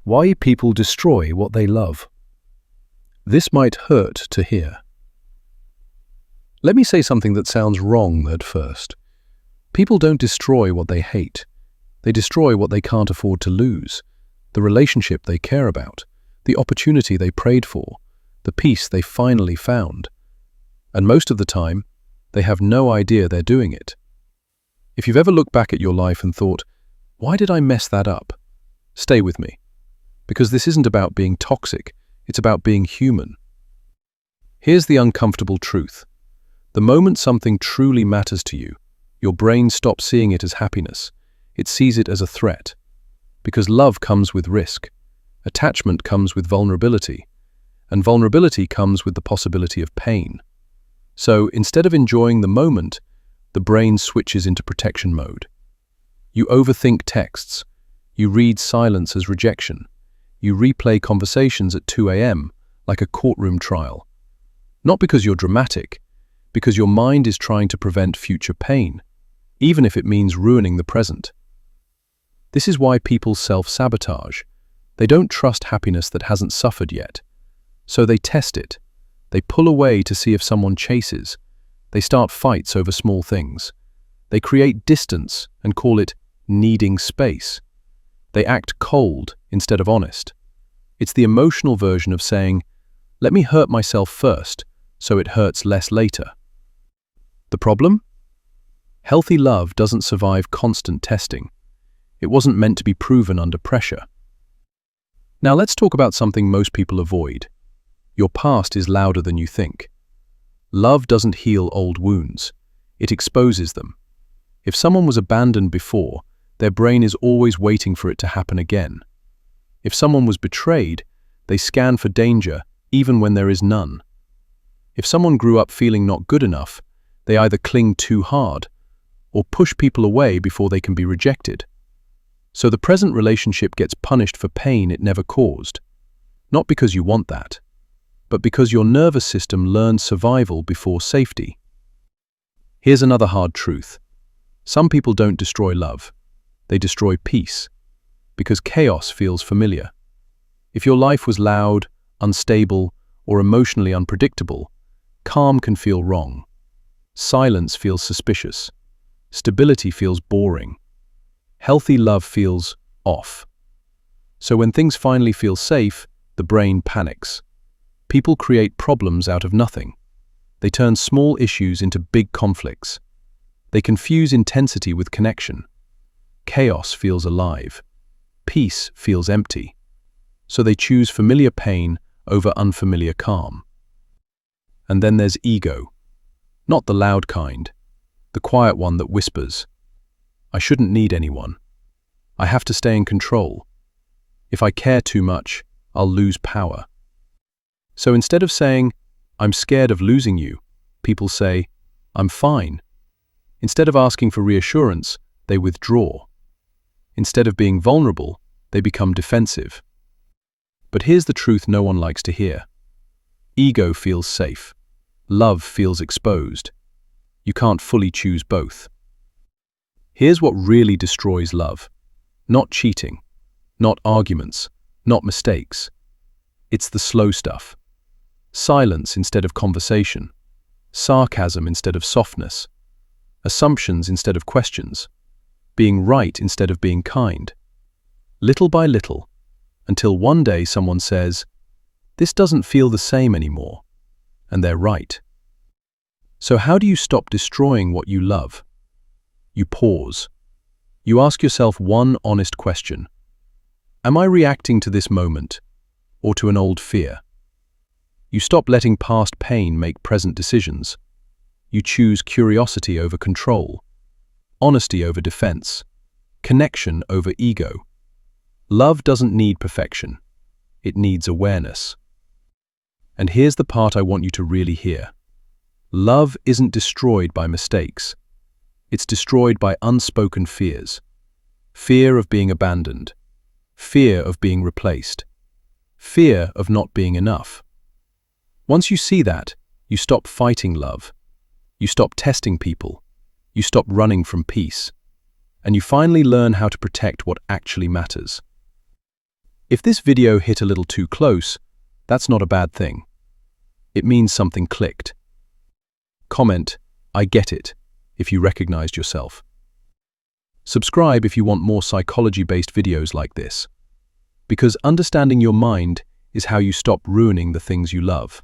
Why people destroy what they love. This might hurt to hear. Let me say something that sounds wrong at first. People don't destroy what they hate. They destroy what they can't afford to lose, the relationship they care about, the opportunity they prayed for, the peace they finally found. And most of the time, they have no idea they're doing it. If you've ever looked back at your life and thought, why did I mess that up? Stay with me. Because this isn't about being toxic, it's about being human. Here's the uncomfortable truth. The moment something truly matters to you, your brain stops seeing it as happiness. It sees it as a threat. Because love comes with risk. Attachment comes with vulnerability. And vulnerability comes with the possibility of pain. So instead of enjoying the moment, the brain switches into protection mode. You overthink texts. You read silence as rejection. You replay conversations at 2 a.m. like a courtroom trial. Not because you're dramatic, because your mind is trying to prevent future pain, even if it means ruining the present. This is why people self-sabotage. They don't trust happiness that hasn't suffered yet. So they test it. They pull away to see if someone chases. They start fights over small things. They create distance and call it needing space. They act cold instead of honest. It's the emotional version of saying, let me hurt myself first, so it hurts less later. The problem? Healthy love doesn't survive constant testing. It wasn't meant to be proven under pressure. Now let's talk about something most people avoid. Your past is louder than you think. Love doesn't heal old wounds. It exposes them. If someone was abandoned before, their brain is always waiting for it to happen again. If someone was betrayed, they scan for danger even when there is none. If someone grew up feeling not good enough, they either cling too hard or push people away before they can be rejected. So the present relationship gets punished for pain it never caused. Not because you want that, but because your nervous system learned survival before safety. Here's another hard truth. Some people don't destroy love. They destroy peace, because chaos feels familiar. If your life was loud, unstable, or emotionally unpredictable, calm can feel wrong. Silence feels suspicious. Stability feels boring. Healthy love feels off. So when things finally feel safe, the brain panics. People create problems out of nothing. They turn small issues into big conflicts. They confuse intensity with connection. Chaos feels alive. Peace feels empty. So they choose familiar pain over unfamiliar calm. And then there's ego. Not the loud kind. The quiet one that whispers, I shouldn't need anyone. I have to stay in control. If I care too much, I'll lose power. So instead of saying, I'm scared of losing you, people say, I'm fine. Instead of asking for reassurance, they withdraw. Instead of being vulnerable, they become defensive. But here's the truth no one likes to hear. Ego feels safe. Love feels exposed. You can't fully choose both. Here's what really destroys love. Not cheating, not arguments, not mistakes. It's the slow stuff. Silence instead of conversation. Sarcasm instead of softness. Assumptions instead of questions. Being right instead of being kind. Little by little, until one day someone says, this doesn't feel the same anymore. And they're right. So how do you stop destroying what you love? You pause. You ask yourself one honest question. Am I reacting to this moment or to an old fear? You stop letting past pain make present decisions. You choose curiosity over control, honesty over defense, connection over ego. Love doesn't need perfection. It needs awareness. And here's the part I want you to really hear. Love isn't destroyed by mistakes. It's destroyed by unspoken fears. Fear of being abandoned. Fear of being replaced. Fear of not being enough. Once you see that, you stop fighting love. You stop testing people. You stop running from peace. And you finally learn how to protect what actually matters. If this video hit a little too close, that's not a bad thing. It means something clicked. Comment, "I get it," if you recognized yourself. Subscribe if you want more psychology-based videos like this. Because understanding your mind is how you stop ruining the things you love.